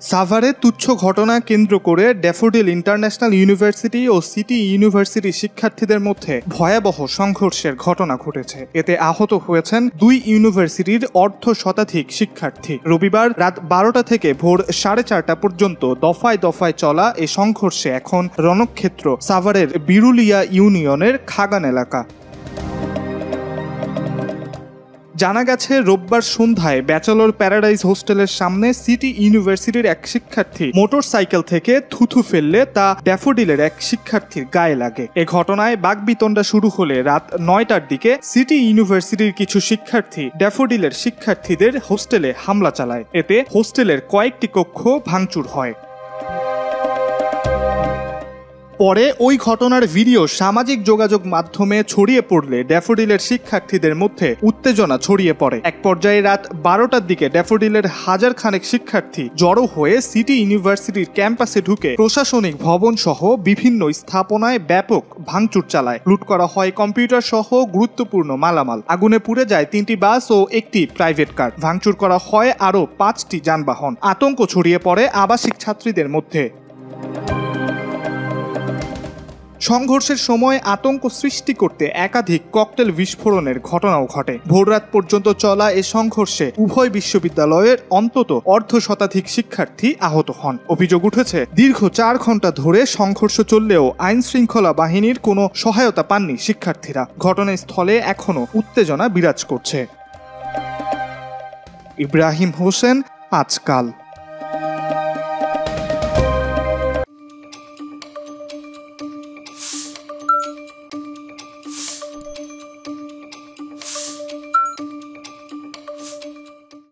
সাভারে তুচ্ছ ঘটনা কেন্দ্র করে ড্যাফোডিল ইন্টারন্যাশনাল ইউনিভার্সিটি ও সিটি ইউনিভার্সিটি শিক্ষার্থীদের মধ্যে ভয়াবহ সংঘর্ষের ঘটনা ঘটেছে। এতে আহত হয়েছেন দুই ইউনিভার্সিটির অর্ধশতাধিক শিক্ষার্থী। রবিবার রাত 12টা থেকে ভোর 4:30 পর্যন্ত দফায় দফায় চলা এ সংঘর্ষে এখন রণক্ষেত্র সাভারের বিরুলিয়া ইউনিয়নের খাগান এলাকা। জানা গেছে, রোববার সন্ধ্যায় ব্যাচেলর প্যারাডাইজ হোস্টেলের সামনে সিটি ইউনিভার্সিটির এক শিক্ষার্থী মোটরসাইকেল থেকে থুথু ফেললে তা ড্যাফোডিলের এক শিক্ষার্থীর গায়ে লাগে। এ ঘটনায় বাকবিতণ্ডা শুরু হলে রাত 9টার দিকে সিটি ইউনিভার্সিটির কিছু শিক্ষার্থী ড্যাফোডিলের শিক্ষার্থীদের হোস্টেলে হামলা চালায়। এতে হোস্টেলের কয়েকটি কক্ষ ভাঙচুর হয়। পরে ওই ঘটনার ভিডিও সামাজিক যোগাযোগ মাধ্যমে ছড়িয়ে পড়লে ড্যাফোডিলের শিক্ষার্থীদের মধ্যে উত্তেজনা ছড়িয়ে পড়ে। এক পর্যায়ে রাত 12টার দিকে ড্যাফোডিলের হাজার খানেক শিক্ষার্থী জড়ো হয়ে সিটি ইউনিভার্সিটির ক্যাম্পাসে ঢুকে প্রশাসনিক ভবন সহ বিভিন্ন স্থাপনায় ব্যাপক ভাঙচুর চালায়। লুট করা হয় কম্পিউটার সহ গুরুত্বপূর্ণ মালামাল। আগুনে পুড়ে যায় 3টি বাস ও একটি প্রাইভেট কার। ভাঙচুর করা হয় আরও 5টি যানবাহন। আতঙ্ক ছড়িয়ে পড়ে আবাসিক ছাত্রীদের মধ্যে। সংঘর্ষের সময় আতঙ্ক সৃষ্টি করতে একাধিক ককটেল বিস্ফোরণের ঘটনাও ঘটে। ভোররাত পর্যন্ত চলা এ সংঘর্ষে উভয় বিশ্ববিদ্যালয়ের অন্তত অর্ধশতাধিক শিক্ষার্থী আহত হন। অভিযোগ উঠেছে, দীর্ঘ 4 ঘন্টা ধরে সংঘর্ষ চললেও আইন শৃঙ্খলা বাহিনীর কোনো সহায়তা পাননি শিক্ষার্থীরা। ঘটনাস্থলে এখনও উত্তেজনা বিরাজ করছে। ইব্রাহিম হোসেন, আজকাল।